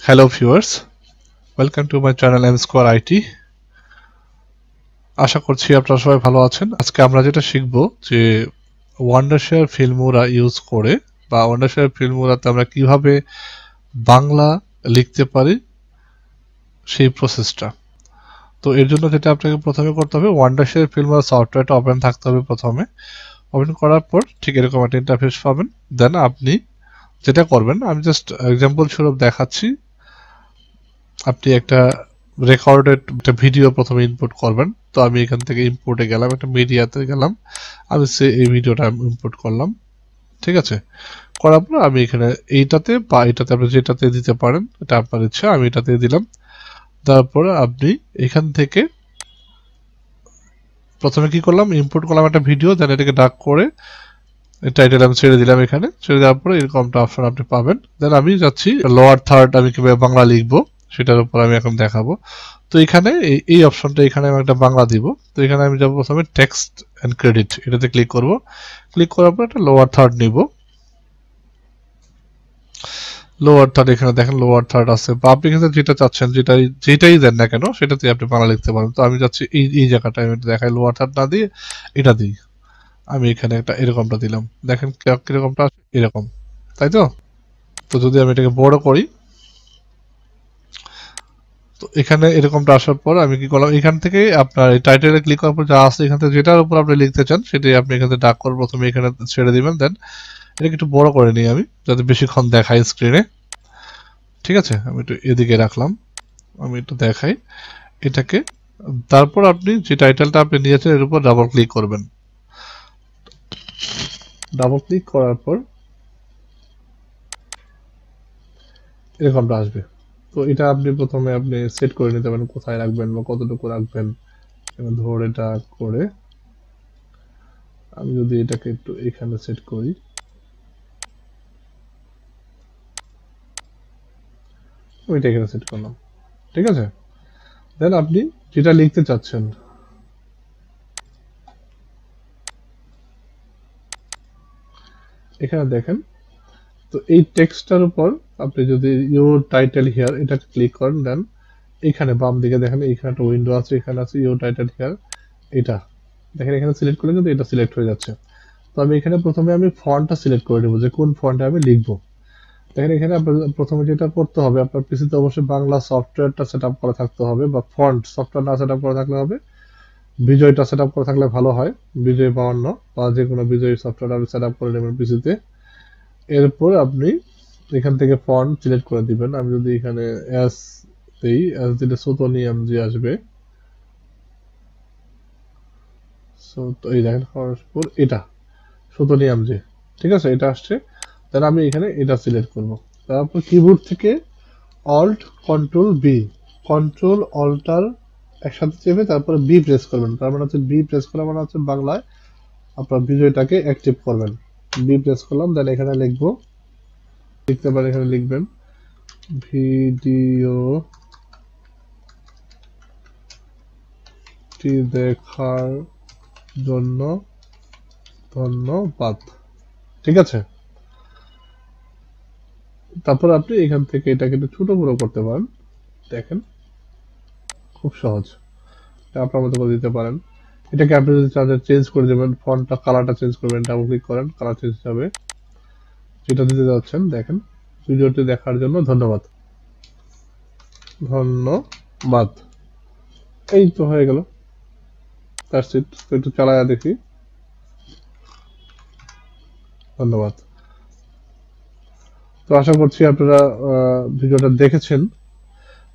Hello viewers, welcome to my channel Msquare IT. আশা করছি আপনারা সবাই ভালো আছেন। আজকে আমরা যেটা শিখব যে Wondershare Filmora ইউজ করে বা Wondershare Filmoraতে আমরা কিভাবে বাংলা লিখতে পারি সেই প্রসেসটা। তো এর জন্য যেটা আপনাকে প্রথমে করতে হবে Wondershare Filmora সফটওয়্যারটা ওপেন থাকতে হবে প্রথমে। ওপেন করার পর ঠিক এরকম একটা ইন্টারফেস পাবেন। দেন আপনি যেটা করবেন আমি জাস্ট এক্সাম্পল স্বরূপ দেখাচ্ছি। আপনি একটা রেকর্ডেড একটা ভিডিও প্রথমে ইনপুট করবেন। তো আমি এখান থেকে ইম্পোর্টে গেলাম, একটা মিডিয়াতে গেলাম, আমি এই ভিডিওটা ইম্পোর্ট করলাম। ঠিক আছে, করার পর আমি এখানে এইটাতে বা এটাতে আপনি যেটাতে দিতে পারেন, এটা আপনার ইচ্ছা, আমি এটাতে দিলাম। তারপরে আপনি এখান থেকে প্রথমে কি করলাম, ইম্পোর্ট করলাম একটা ভিডিও, দেন এটাকে ডাক করে টাইটেল আমি ছেড়ে দিলাম। এখানে ছেড়ে দেওয়ার পরে এরকমটা অপশন আপনি পাবেন। দেন আমি যাচ্ছি লোয়ার থার্ড, আমি কিভাবে বাংলা লিখবো সেটার উপর আমি এখন দেখাবো। তো এখানে এই অপশনটা এখানে আমি একটা বাংলা দিব। তো এখানে আমি যাব প্রথমে টেক্সট এন্ড ক্রেডিট, এটাতে ক্লিক করব। ক্লিক করার পর একটা লোয়ার থার্ড নিব। লোয়ার থার্ড এখানে দেখেন লোয়ার থার্ড আছে, বা আপনি এখানে যেটা চাচ্ছেন যেটাই দেন না কেন সেটাতে আপনি বাংলা লিখতে পারেন। তো আমি যাচ্ছি এই জায়গাটা আমি দেখাই, লোয়ার থার্ড না দিয়ে এটা দিই। আমি এখানে একটা এরকমটা দিলাম, দেখেন কিরকমটা এরকম, তাই তো? তো যদি আমি এটাকে বড় করি, তো এখানে এরকমটা আসার পর আমি কি করলাম, এখান থেকে আপনার এই টাইটেলে ক্লিক করার পর যা আছে এখান থেকে যেটার উপর আপনি লিখতে চান সেটাই আপনি এখান থেকে ডাক করে প্রথমে এখানে ছেড়ে দিবেন। দেন এটাকে একটু বড় করে নিই আমি, যাতে বেশিক্ষণ দেখাই স্ক্রিনে। ঠিক আছে, আমি একটু এদিকে রাখলাম, আমি একটু দেখাই এটাকে। তারপর আপনি যে টাইটেলটা আপনি নিয়েছেন এর উপর ডাবল ক্লিক করবেন। ডাবল ক্লিক করার পর এরকমটা আসবে। তো এটা আপনি প্রথমে আপনি সেট করে নিতে পারেন কোথায় রাখবেন বা কতটুকু রাখবেন। ধরে এটা করে আমি যদি এটাকে একটু এখানে সেট করি, ওইটা এখানে সেট করলাম। ঠিক আছে, দেন আপনি যেটা লিখতে চাচ্ছেন এখানে দেখেন। তো এই টেক্সটটার উপর আপনি যদি ইউর টাইটেল হিয়ার এটা ক্লিক করেন, দেন এখানে বাম দিকে দেখেন এখানে একটা উইন্ডো আছে, এখানে আছে ইউর টাইটেল হিয়ার। এটা দেখেন এখানে সিলেক্ট করলে কিন্তু এটা সিলেক্ট হয়ে যাচ্ছে। তো আমি এখানে প্রথমে আমি ফন্টটা সিলেক্ট করে নেব যে কোন ফন্টে আমি লিখবো। দেখেন এখানে আপনার প্রথমে যেটা করতে হবে, আপনার পিসিতে অবশ্যই বাংলা সফটওয়্যারটা সেটআপ করা থাকতে হবে, বা ফন্ট সফটওয়্যার না সেটআপ করা থাকলে হবে, বিজয়টা সেটআপ করা থাকলে ভালো হয়। বিজয় 52 বা যে কোনো বিজয় সফটওয়্যার আপনি সেটআপ করে নেবেন পিসিতে। এরপর আপনি এখান থেকে ফন্ট সিলেক্ট করে দিবেন। আমি যদি এখানে এস দেই, এস দিলে সোতোনিয়াম যে আসবে। সো তো এই দেখেন এটা সোতোনিয়াম যে, ঠিক আছে, এটা আসছে। তাহলে আমি এখানে এটা সিলেক্ট করব। তারপর কিবোর্ড থেকে অল্ট কন্ট্রোল বি, কন্ট্রোল অল্টার একসাথে চেপে তারপরে বি প্রেস করবেন। তার মানে হচ্ছে বি প্রেস করা মানে হচ্ছে বাংলায় আপনার বিজয়টাকে অ্যাক্টিভ করবেন। বি প্রেস করলাম, দেন এখানে লিখবো, লিখতে পারেন এখানে লিখবেন ভিডিওটি দেখার জন্য ধন্যবাদ। ঠিক আছে, তারপর আপনি এখান থেকে এটাকে একটু ছোট বড় করতে পারেন। দেখেন খুব সহজ, আপনার মতো করে দিতে পারেন। এটাকে আপনি যদি চান চেঞ্জ করে দেবেন, ফন্টটা কালারটা চেঞ্জ করবেন, ডাবল ক্লিক করেন, কালার চেঞ্জ হবে। যেটা দিতে যাচ্ছেন দেখেন, ভিডিওটি দেখার জন্য ধন্যবাদ। ধন্যবাদ, এই তো হয়ে গেল। That's it. তো একটু চালায়া দেখি। ধন্যবাদ। তো আশা করছি আপনারা ভিডিওটা দেখেছেন।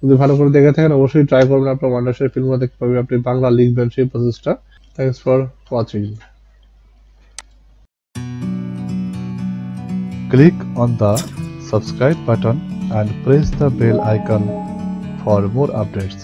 যদি ভালো করে দেখে থাকেন অবশ্যই ট্রাই করবেন আপনার ওয়ান্ডারশার ফিল্মরা দেখতে পাবেন, আপনি বাংলা লিখবেন সেই প্রসেসটা। Thanks for watching. Click on the subscribe button and press the bell icon for more updates.